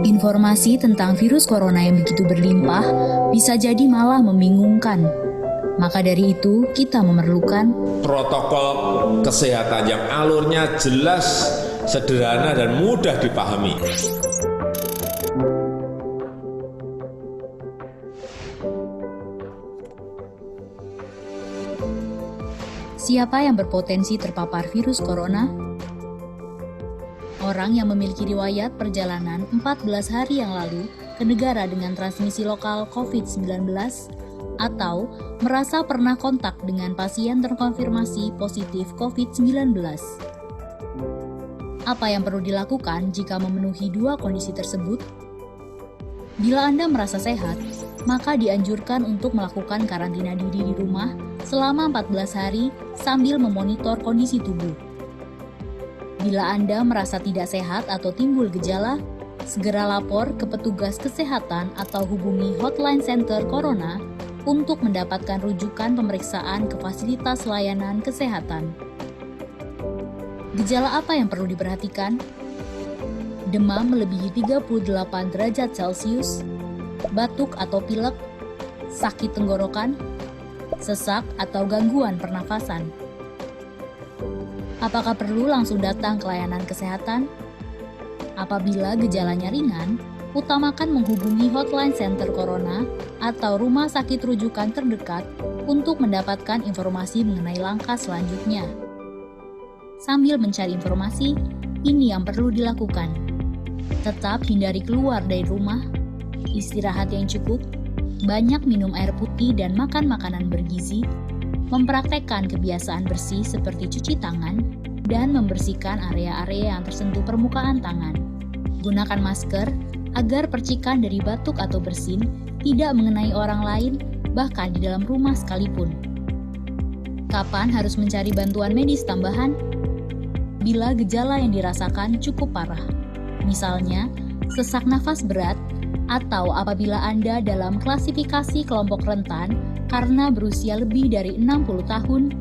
Informasi tentang virus corona yang begitu berlimpah bisa jadi malah membingungkan. Maka dari itu, kita memerlukan protokol kesehatan yang alurnya jelas, sederhana, dan mudah dipahami. Siapa yang berpotensi terpapar virus corona? Orang yang memiliki riwayat perjalanan 14 hari yang lalu ke negara dengan transmisi lokal COVID-19 atau merasa pernah kontak dengan pasien terkonfirmasi positif COVID-19. Apa yang perlu dilakukan jika memenuhi dua kondisi tersebut? Bila Anda merasa sehat, maka dianjurkan untuk melakukan karantina diri di rumah selama 14 hari sambil memonitor kondisi tubuh. Bila Anda merasa tidak sehat atau timbul gejala, segera lapor ke petugas kesehatan atau hubungi hotline center Corona untuk mendapatkan rujukan pemeriksaan ke fasilitas layanan kesehatan. Gejala apa yang perlu diperhatikan? Demam melebihi 38 derajat Celcius, batuk atau pilek, sakit tenggorokan, sesak atau gangguan pernafasan. Apakah perlu langsung datang ke layanan kesehatan? Apabila gejalanya ringan, utamakan menghubungi hotline center Corona atau rumah sakit rujukan terdekat untuk mendapatkan informasi mengenai langkah selanjutnya. Sambil mencari informasi, ini yang perlu dilakukan. Tetap hindari keluar dari rumah, istirahat yang cukup, banyak minum air putih dan makan makanan bergizi, mempraktekkan kebiasaan bersih seperti cuci tangan, dan membersihkan area-area yang tersentuh permukaan tangan. Gunakan masker agar percikan dari batuk atau bersin tidak mengenai orang lain, bahkan di dalam rumah sekalipun. Kapan harus mencari bantuan medis tambahan? Bila gejala yang dirasakan cukup parah, misalnya sesak nafas berat, atau apabila Anda dalam klasifikasi kelompok rentan karena berusia lebih dari 60 tahun,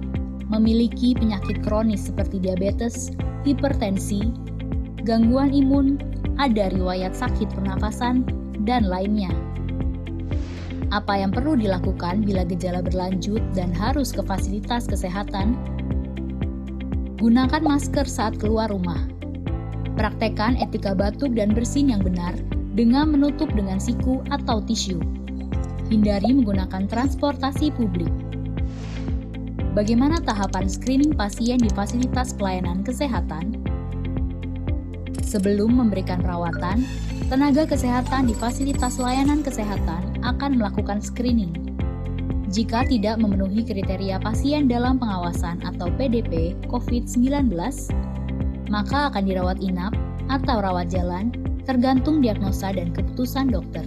memiliki penyakit kronis seperti diabetes, hipertensi, gangguan imun, ada riwayat sakit pernafasan, dan lainnya. Apa yang perlu dilakukan bila gejala berlanjut dan harus ke fasilitas kesehatan? Gunakan masker saat keluar rumah. Praktekkan etika batuk dan bersin yang benar dengan menutup dengan siku atau tisu. Hindari menggunakan transportasi publik. Bagaimana tahapan screening pasien di fasilitas pelayanan kesehatan? Sebelum memberikan perawatan, tenaga kesehatan di fasilitas layanan kesehatan akan melakukan screening. Jika tidak memenuhi kriteria pasien dalam pengawasan atau PDP COVID-19, maka akan dirawat inap atau rawat jalan tergantung diagnosa dan keputusan dokter.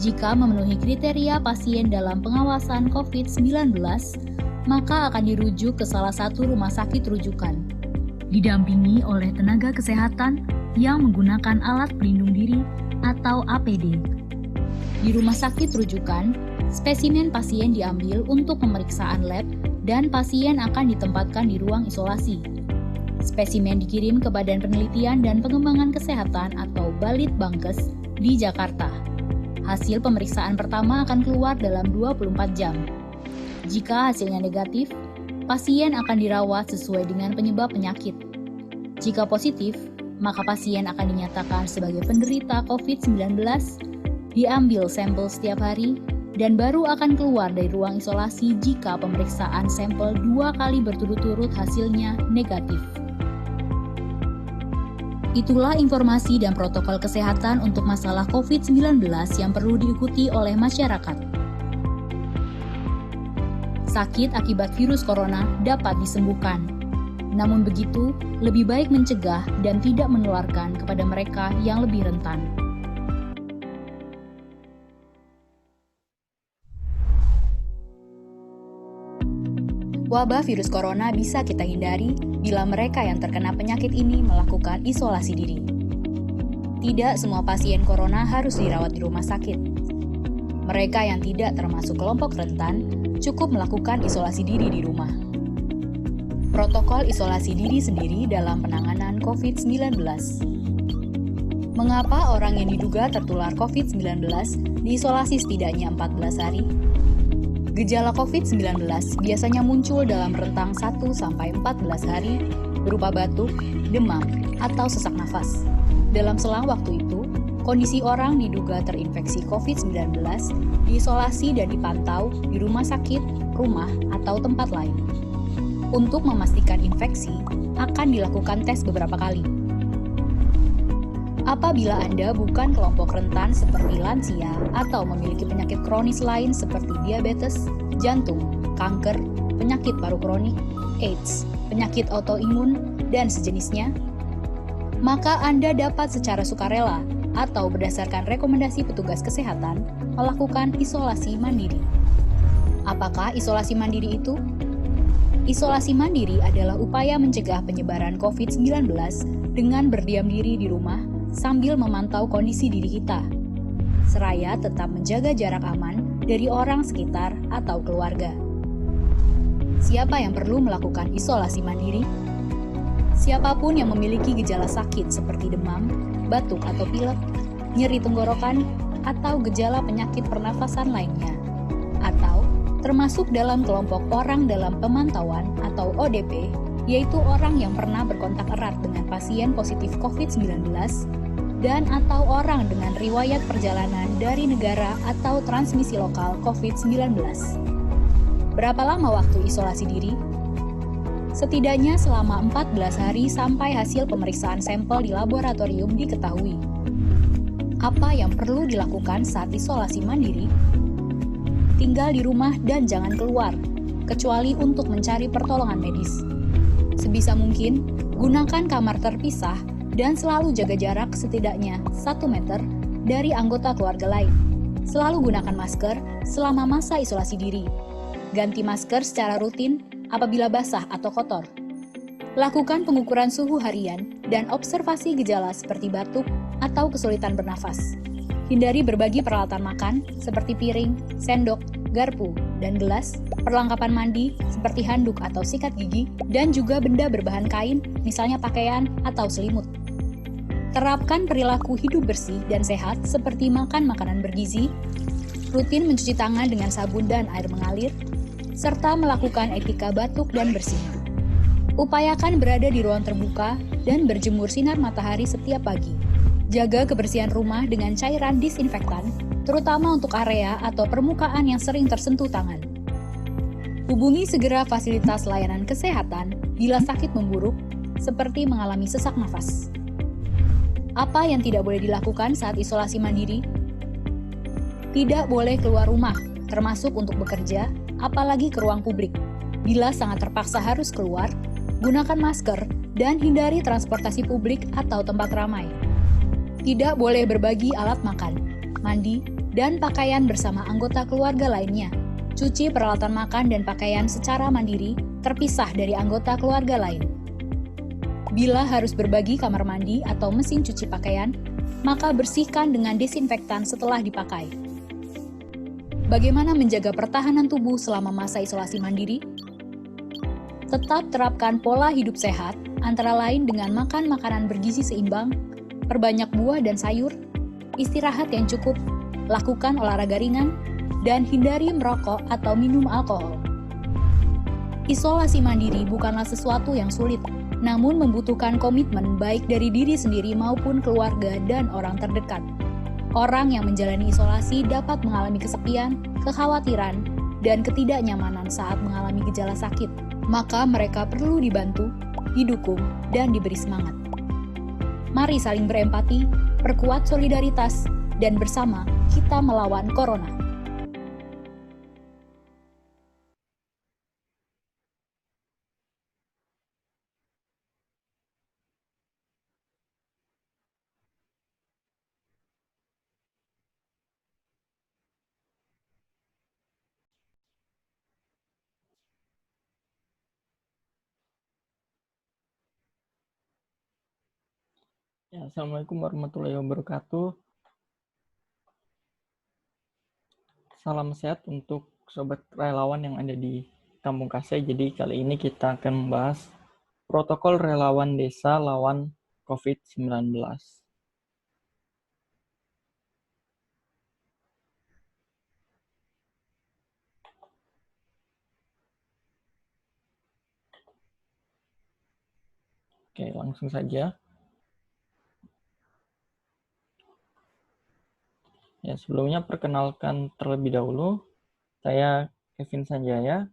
Jika memenuhi kriteria pasien dalam pengawasan COVID-19, maka akan dirujuk ke salah satu rumah sakit rujukan, didampingi oleh tenaga kesehatan yang menggunakan alat pelindung diri atau APD. Di rumah sakit rujukan, spesimen pasien diambil untuk pemeriksaan lab dan pasien akan ditempatkan di ruang isolasi. Spesimen dikirim ke Badan Penelitian dan Pengembangan Kesehatan atau Balitbangkes di Jakarta. Hasil pemeriksaan pertama akan keluar dalam 24 jam. Jika hasilnya negatif, pasien akan dirawat sesuai dengan penyebab penyakit. Jika positif, maka pasien akan dinyatakan sebagai penderita COVID-19, diambil sampel setiap hari, dan baru akan keluar dari ruang isolasi jika pemeriksaan sampel 2 kali berturut-turut hasilnya negatif. Itulah informasi dan protokol kesehatan untuk masalah COVID-19 yang perlu diikuti oleh masyarakat. Sakit akibat virus corona dapat disembuhkan. Namun begitu, lebih baik mencegah dan tidak menularkan kepada mereka yang lebih rentan. Wabah virus corona bisa kita hindari bila mereka yang terkena penyakit ini melakukan isolasi diri. Tidak semua pasien corona harus dirawat di rumah sakit. Mereka yang tidak termasuk kelompok rentan cukup melakukan isolasi diri di rumah. Protokol isolasi diri sendiri dalam penanganan COVID-19. Mengapa orang yang diduga tertular COVID-19 diisolasi setidaknya 14 hari? Gejala COVID-19 biasanya muncul dalam rentang 1-14 hari berupa batuk, demam, atau sesak nafas. Dalam selang waktu itu, kondisi orang diduga terinfeksi COVID-19 diisolasi dan dipantau di rumah sakit, rumah, atau tempat lain. Untuk memastikan infeksi, akan dilakukan tes beberapa kali. Apabila Anda bukan kelompok rentan seperti lansia atau memiliki penyakit kronis lain seperti diabetes, jantung, kanker, penyakit paru kronik, AIDS, penyakit autoimun, dan sejenisnya, maka Anda dapat secara sukarela atau berdasarkan rekomendasi petugas kesehatan melakukan isolasi mandiri. Apakah isolasi mandiri itu? Isolasi mandiri adalah upaya mencegah penyebaran COVID-19 dengan berdiam diri di rumah sambil memantau kondisi diri kita, seraya tetap menjaga jarak aman dari orang sekitar atau keluarga. Siapa yang perlu melakukan isolasi mandiri? Siapapun yang memiliki gejala sakit seperti demam, batuk atau pilek, nyeri tenggorokan, atau gejala penyakit pernafasan lainnya, atau termasuk dalam kelompok orang dalam pemantauan atau ODP, yaitu orang yang pernah berkontak erat dengan pasien positif COVID-19 dan atau orang dengan riwayat perjalanan dari negara atau transmisi lokal COVID-19. Berapa lama waktu isolasi diri? Setidaknya selama 14 hari sampai hasil pemeriksaan sampel di laboratorium diketahui. Apa yang perlu dilakukan saat isolasi mandiri? Tinggal di rumah dan jangan keluar, kecuali untuk mencari pertolongan medis. Sebisa mungkin, gunakan kamar terpisah dan selalu jaga jarak setidaknya 1 meter dari anggota keluarga lain. Selalu gunakan masker selama masa isolasi diri. Ganti masker secara rutin apabila basah atau kotor. Lakukan pengukuran suhu harian dan observasi gejala seperti batuk atau kesulitan bernafas. Hindari berbagi peralatan makan seperti piring, sendok, garpu, dan gelas, perlengkapan mandi seperti handuk atau sikat gigi, dan juga benda berbahan kain, misalnya pakaian atau selimut. Terapkan perilaku hidup bersih dan sehat seperti makan makanan bergizi, rutin mencuci tangan dengan sabun dan air mengalir, serta melakukan etika batuk dan bersih. Upayakan berada di ruang terbuka dan berjemur sinar matahari setiap pagi. Jaga kebersihan rumah dengan cairan disinfektan, terutama untuk area atau permukaan yang sering tersentuh tangan. Hubungi segera fasilitas layanan kesehatan bila sakit memburuk, seperti mengalami sesak nafas. Apa yang tidak boleh dilakukan saat isolasi mandiri? Tidak boleh keluar rumah, termasuk untuk bekerja, apalagi ke ruang publik. Bila sangat terpaksa harus keluar, gunakan masker dan hindari transportasi publik atau tempat ramai. Tidak boleh berbagi alat makan, mandi, dan pakaian bersama anggota keluarga lainnya. Cuci peralatan makan dan pakaian secara mandiri, terpisah dari anggota keluarga lain. Bila harus berbagi kamar mandi atau mesin cuci pakaian, maka bersihkan dengan desinfektan setelah dipakai. Bagaimana menjaga pertahanan tubuh selama masa isolasi mandiri? Tetap terapkan pola hidup sehat, antara lain dengan makan makanan bergizi seimbang, perbanyak buah dan sayur, istirahat yang cukup, lakukan olahraga ringan, dan hindari merokok atau minum alkohol. Isolasi mandiri bukanlah sesuatu yang sulit, namun membutuhkan komitmen baik dari diri sendiri maupun keluarga dan orang terdekat. Orang yang menjalani isolasi dapat mengalami kesepian, kekhawatiran, dan ketidaknyamanan saat mengalami gejala sakit. Maka mereka perlu dibantu, didukung, dan diberi semangat. Mari saling berempati, perkuat solidaritas, dan bersama kita melawan corona. Ya, Assalamualaikum warahmatullahi wabarakatuh. Salam sehat untuk sobat relawan yang ada di Kampung Kasai. Jadi kali ini kita akan membahas protokol relawan desa lawan COVID-19. Oke, langsung saja. Ya, sebelumnya perkenalkan terlebih dahulu, saya Kevin Sanjaya,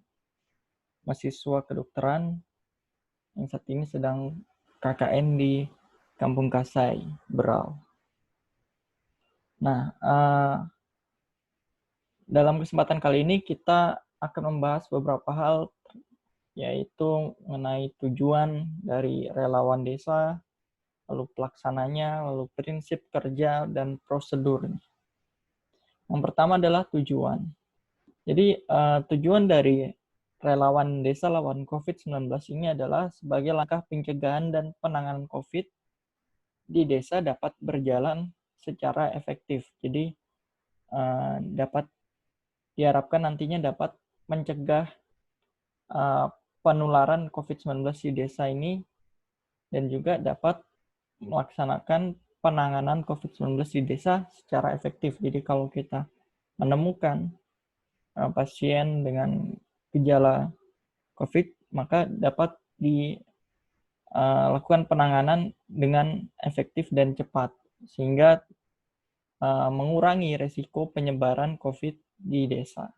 mahasiswa kedokteran yang saat ini sedang KKN di Kampung Kasai, Berau. Nah, dalam kesempatan kali ini kita akan membahas beberapa hal, yaitu mengenai tujuan dari relawan desa, lalu pelaksananya, lalu prinsip kerja, dan prosedur. Yang pertama adalah tujuan. Jadi tujuan dari relawan desa lawan COVID-19 ini adalah sebagai langkah pencegahan dan penanganan COVID di desa dapat berjalan secara efektif. Jadi dapat diharapkan nantinya dapat mencegah penularan COVID-19 di desa ini dan juga dapat melaksanakan penanganan COVID-19 di desa secara efektif. Jadi kalau kita menemukan pasien dengan gejala COVID, maka dapat dilakukan penanganan dengan efektif dan cepat, sehingga mengurangi risiko penyebaran COVID di desa.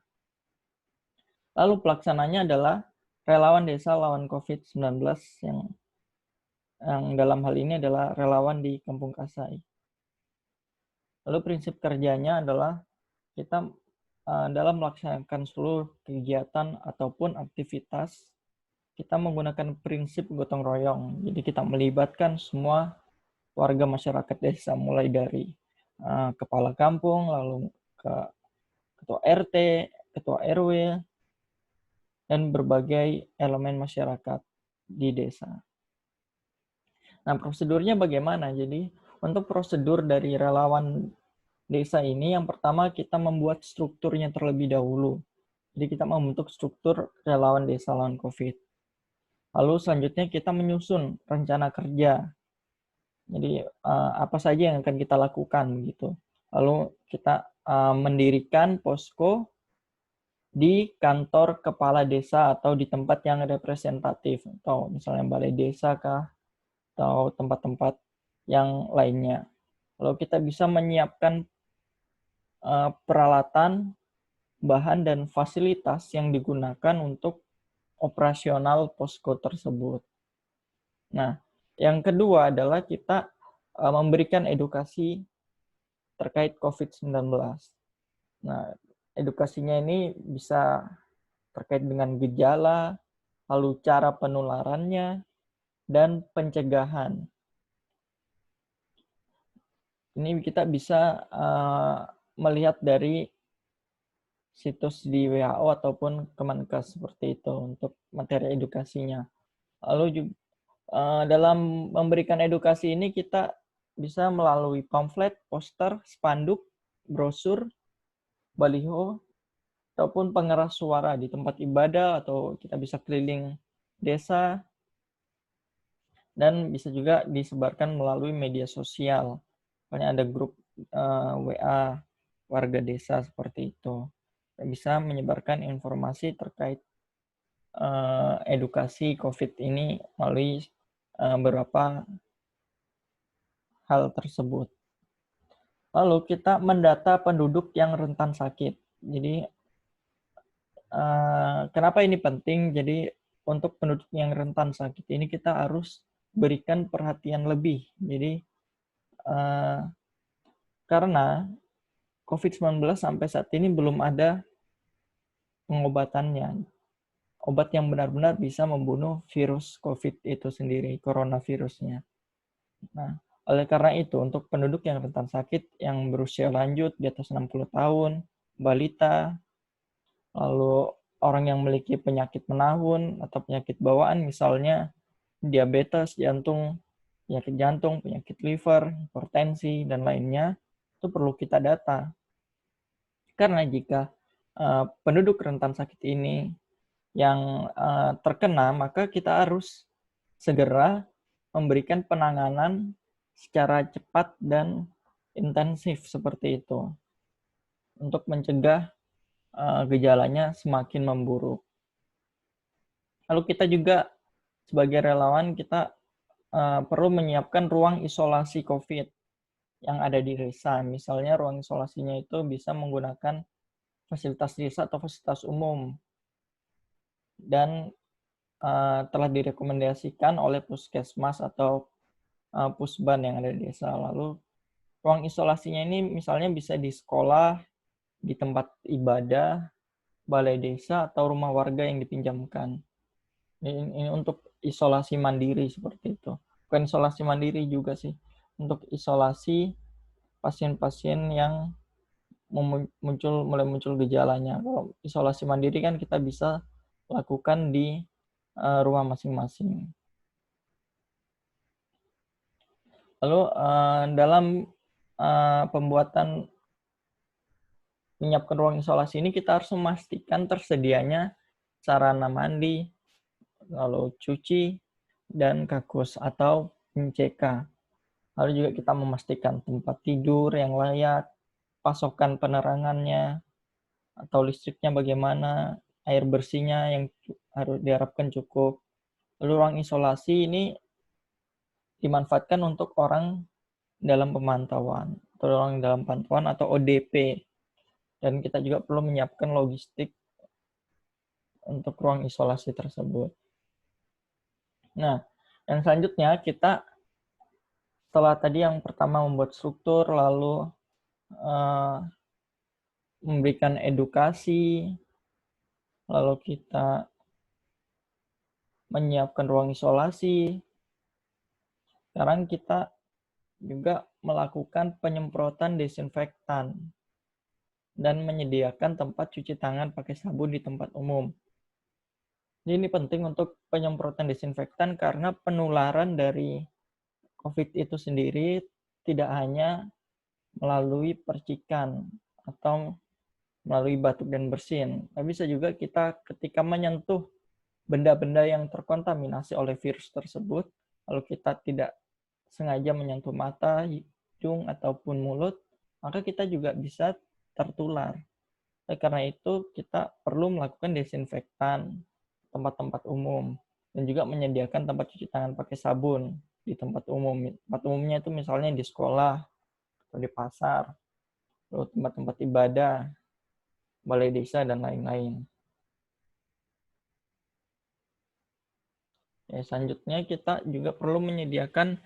Lalu pelaksananya adalah relawan desa lawan COVID-19 yang dalam hal ini adalah relawan di Kampung Kasai. Lalu prinsip kerjanya adalah kita dalam melaksanakan seluruh kegiatan ataupun aktivitas, kita menggunakan prinsip gotong royong. Jadi kita melibatkan semua warga masyarakat desa, mulai dari kepala kampung, lalu ke ketua RT, ketua RW, dan berbagai elemen masyarakat di desa. Nah, prosedurnya bagaimana? Jadi, untuk prosedur dari relawan desa ini, yang pertama kita membuat strukturnya terlebih dahulu. Jadi, kita membentuk struktur relawan desa lawan COVID. Lalu selanjutnya kita menyusun rencana kerja. Jadi, apa saja yang akan kita lakukan gitu. Lalu kita mendirikan posko di kantor kepala desa atau di tempat yang representatif, atau misalnya balai desa kah, atau tempat-tempat yang lainnya. Lalu kita bisa menyiapkan peralatan, bahan, dan fasilitas yang digunakan untuk operasional posko tersebut. Nah, yang kedua adalah kita memberikan edukasi terkait COVID-19. Nah, edukasinya ini bisa terkait dengan gejala, lalu cara penularannya, dan pencegahan. Ini kita bisa melihat dari situs di WHO ataupun Kemenkes seperti itu untuk materi edukasinya. Lalu juga dalam memberikan edukasi ini kita bisa melalui pamflet, poster, spanduk, brosur, baliho, ataupun pengeras suara di tempat ibadah, atau kita bisa keliling desa, dan bisa juga disebarkan melalui media sosial. Misalnya ada grup WA warga desa seperti itu. Kita bisa menyebarkan informasi terkait edukasi COVID ini melalui beberapa hal tersebut. Lalu kita mendata penduduk yang rentan sakit. Jadi kenapa ini penting? Jadi untuk penduduk yang rentan sakit ini kita harus berikan perhatian lebih. Jadi karena COVID-19 sampai saat ini belum ada pengobatannya. Obat yang benar-benar bisa membunuh virus COVID itu sendiri, coronavirusnya. Nah, oleh karena itu, untuk penduduk yang rentan sakit, yang berusia lanjut di atas 60 tahun, balita, lalu orang yang memiliki penyakit menahun atau penyakit bawaan, misalnya diabetes, penyakit jantung, penyakit liver, hipertensi, dan lainnya, itu perlu kita data. Karena jika penduduk rentan sakit ini yang terkena, maka kita harus segera memberikan penanganan secara cepat dan intensif seperti itu untuk mencegah gejalanya semakin memburuk. Lalu kita juga sebagai relawan kita perlu menyiapkan ruang isolasi COVID yang ada di desa. Misalnya ruang isolasinya itu bisa menggunakan fasilitas desa atau fasilitas umum dan telah direkomendasikan oleh puskesmas atau pusban yang ada di desa. Lalu ruang isolasinya ini misalnya bisa di sekolah, di tempat ibadah, balai desa, atau rumah warga yang dipinjamkan. Ini untuk isolasi mandiri seperti itu. Bukan isolasi mandiri juga sih, untuk isolasi pasien-pasien yang mulai muncul gejalanya. Kalau isolasi mandiri kan kita bisa lakukan di rumah masing-masing. Lalu dalam pembuatan menyiapkan ruang isolasi ini kita harus memastikan tersedianya sarana mandi, lalu cuci, dan kakus atau MCK. Lalu juga kita memastikan tempat tidur yang layak, pasokan penerangannya, atau listriknya bagaimana, air bersihnya yang harus diharapkan cukup. Lalu ruang isolasi ini dimanfaatkan untuk orang dalam pemantauan, atau orang dalam pantauan atau ODP. Dan kita juga perlu menyiapkan logistik untuk ruang isolasi tersebut. Nah, yang selanjutnya kita setelah tadi yang pertama membuat struktur, lalu memberikan edukasi, lalu kita menyiapkan ruang isolasi. Sekarang kita juga melakukan penyemprotan desinfektan dan menyediakan tempat cuci tangan pakai sabun di tempat umum. Ini penting untuk penyemprotan desinfektan karena penularan dari COVID itu sendiri tidak hanya melalui percikan atau melalui batuk dan bersin, tapi bisa juga kita ketika menyentuh benda-benda yang terkontaminasi oleh virus tersebut, lalu kita tidak sengaja menyentuh mata, hidung, ataupun mulut, maka kita juga bisa tertular. Karena itu kita perlu melakukan desinfektan tempat-tempat umum dan juga menyediakan tempat cuci tangan pakai sabun di tempat umum. Tempat umumnya itu misalnya di sekolah atau di pasar, lalu tempat-tempat ibadah, balai desa, dan lain-lain. Ya, selanjutnya kita juga perlu menyediakan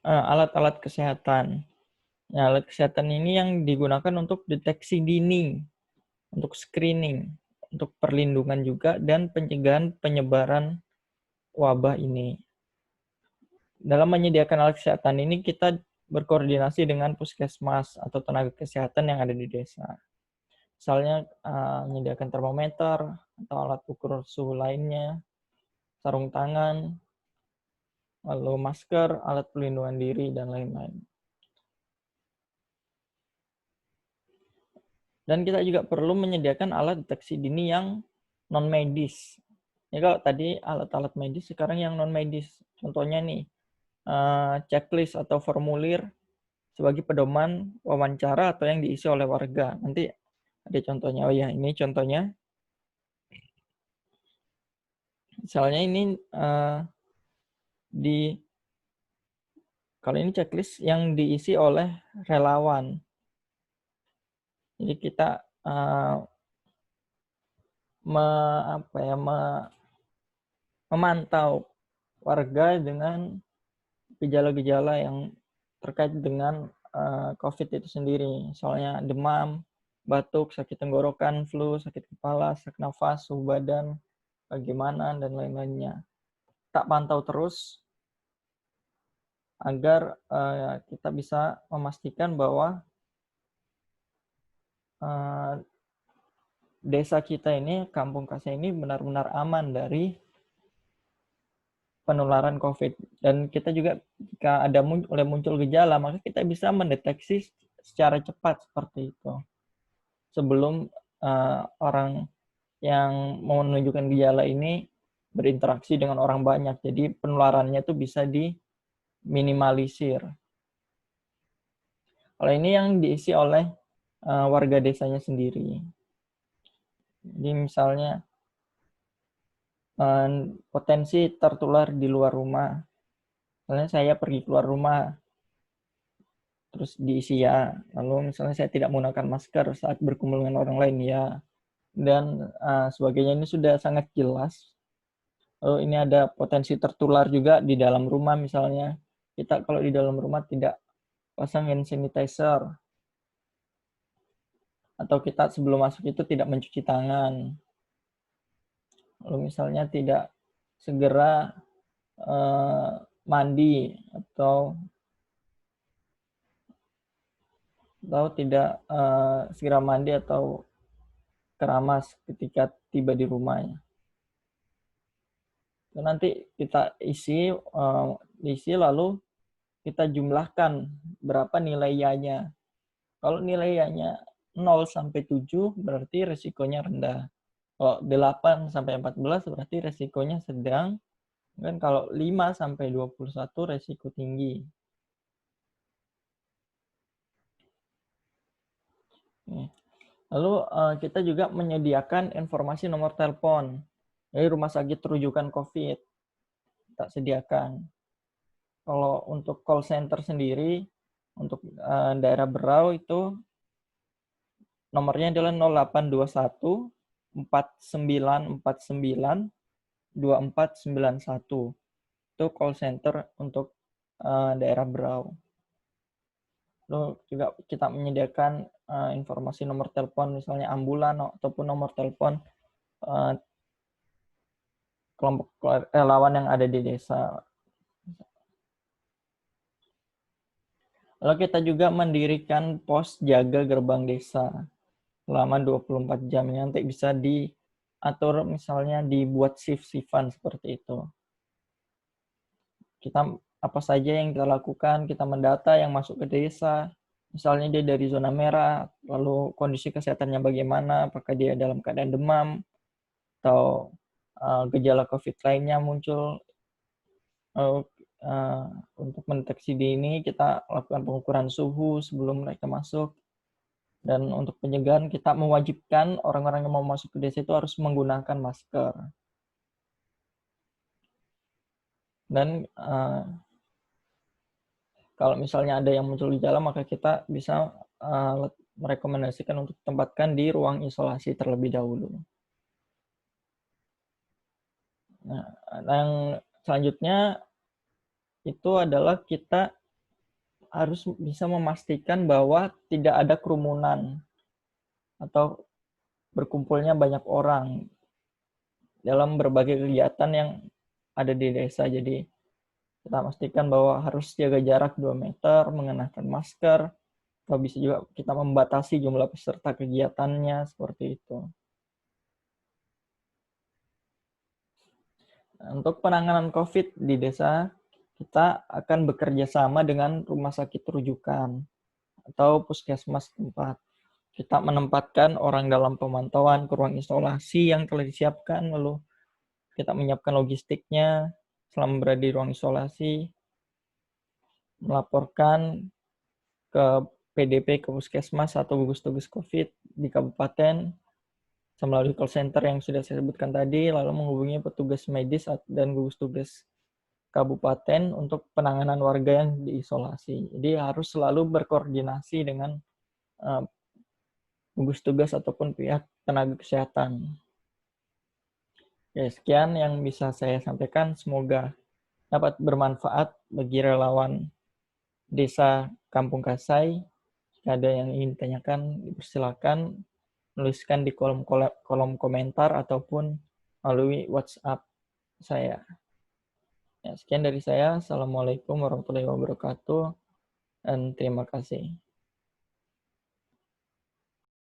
alat-alat kesehatan. Nah, alat kesehatan ini yang digunakan untuk deteksi dini, untuk screening, untuk perlindungan juga, dan pencegahan penyebaran wabah ini. Dalam menyediakan alat kesehatan ini, kita berkoordinasi dengan puskesmas atau tenaga kesehatan yang ada di desa. Misalnya, menyediakan termometer atau alat ukur suhu lainnya, sarung tangan, lalu masker, alat pelindungan diri, dan lain-lain. Dan kita juga perlu menyediakan alat deteksi dini yang non-medis. Ya, kalau tadi alat-alat medis, sekarang yang non-medis. Contohnya nih, checklist atau formulir sebagai pedoman wawancara atau yang diisi oleh warga. Nanti ada contohnya. Oh ya, ini contohnya. Misalnya ini kalau ini checklist yang diisi oleh relawan. Jadi kita memantau warga dengan gejala-gejala yang terkait dengan COVID itu sendiri. Misalnya demam, batuk, sakit tenggorokan, flu, sakit kepala, sesak nafas, suhu badan, bagaimana, dan lain-lainnya. Tak pantau terus agar kita bisa memastikan bahwa desa kita ini, Kampung Kasih ini benar-benar aman dari penularan COVID. Dan kita juga jika ada mulai muncul gejala, maka kita bisa mendeteksi secara cepat seperti itu. Sebelum orang yang menunjukkan gejala ini berinteraksi dengan orang banyak. Jadi penularannya itu bisa diminimalisir. Kalau ini yang diisi oleh warga desanya sendiri. Jadi misalnya potensi tertular di luar rumah. Misalnya saya pergi keluar rumah, terus diisi ya. Lalu misalnya saya tidak menggunakan masker saat berkumpul dengan orang lain ya. Dan sebagainya ini sudah sangat jelas. Lalu ini ada potensi tertular juga di dalam rumah misalnya. Kita kalau di dalam rumah tidak pasang hand sanitizer. Atau kita sebelum masuk itu tidak mencuci tangan. Lalu misalnya tidak segera mandi atau tidak segera mandi atau keramas ketika tiba di rumahnya. Nanti kita isi lalu kita jumlahkan berapa nilai Y-nya. Kalau nilai Y-nya 0 sampai 7 berarti resikonya rendah. Kalau 8 sampai 14 berarti resikonya sedang. Dan kalau 5 sampai 21 resiko tinggi. Lalu kita juga menyediakan informasi nomor telepon dari rumah sakit rujukan COVID. Kita sediakan. Kalau untuk call center sendiri, untuk daerah Berau itu nomornya adalah 0821 4949 2491. Itu call center untuk daerah Berau. Lalu juga kita menyediakan informasi nomor telepon misalnya ambulan ataupun nomor telepon kelompok relawan yang ada di desa. Lalu kita juga mendirikan pos jaga gerbang desa selama 24 jam. Nanti bisa diatur misalnya dibuat shift-shiftan seperti itu. Kita apa saja yang kita lakukan, kita mendata yang masuk ke desa. Misalnya dia dari zona merah, lalu kondisi kesehatannya bagaimana, apakah dia dalam keadaan demam, atau gejala COVID lainnya muncul. Untuk mendeteksi dini, kita lakukan pengukuran suhu sebelum mereka masuk. Dan untuk pencegahan, kita mewajibkan orang-orang yang mau masuk ke desa itu harus menggunakan masker. Dan kalau misalnya ada yang muncul gejala, maka kita bisa merekomendasikan untuk tempatkan di ruang isolasi terlebih dahulu. Nah, yang selanjutnya itu adalah kita harus bisa memastikan bahwa tidak ada kerumunan atau berkumpulnya banyak orang dalam berbagai kegiatan yang ada di desa. Jadi kita pastikan bahwa harus jaga jarak 2 meter, mengenakan masker, atau bisa juga kita membatasi jumlah peserta kegiatannya seperti itu. Untuk penanganan COVID di desa, kita akan bekerja sama dengan rumah sakit rujukan atau puskesmas tempat. Kita menempatkan orang dalam pemantauan ke ruang isolasi yang telah disiapkan, lalu kita menyiapkan logistiknya selama berada di ruang isolasi, melaporkan ke PDP, ke puskesmas atau gugus tugas COVID di kabupaten, melalui call center yang sudah saya sebutkan tadi, lalu menghubungi petugas medis dan gugus tugas kabupaten untuk penanganan warga yang diisolasi. Jadi harus selalu berkoordinasi dengan gugus tugas ataupun pihak tenaga kesehatan. Ya, sekian yang bisa saya sampaikan. Semoga dapat bermanfaat bagi relawan Desa Kampung Kasai. Jika ada yang ingin ditanyakan, dipersilakan menuliskan di kolom komentar ataupun melalui WhatsApp saya. Ya, sekian dari saya. Assalamualaikum warahmatullahi wabarakatuh dan terima kasih.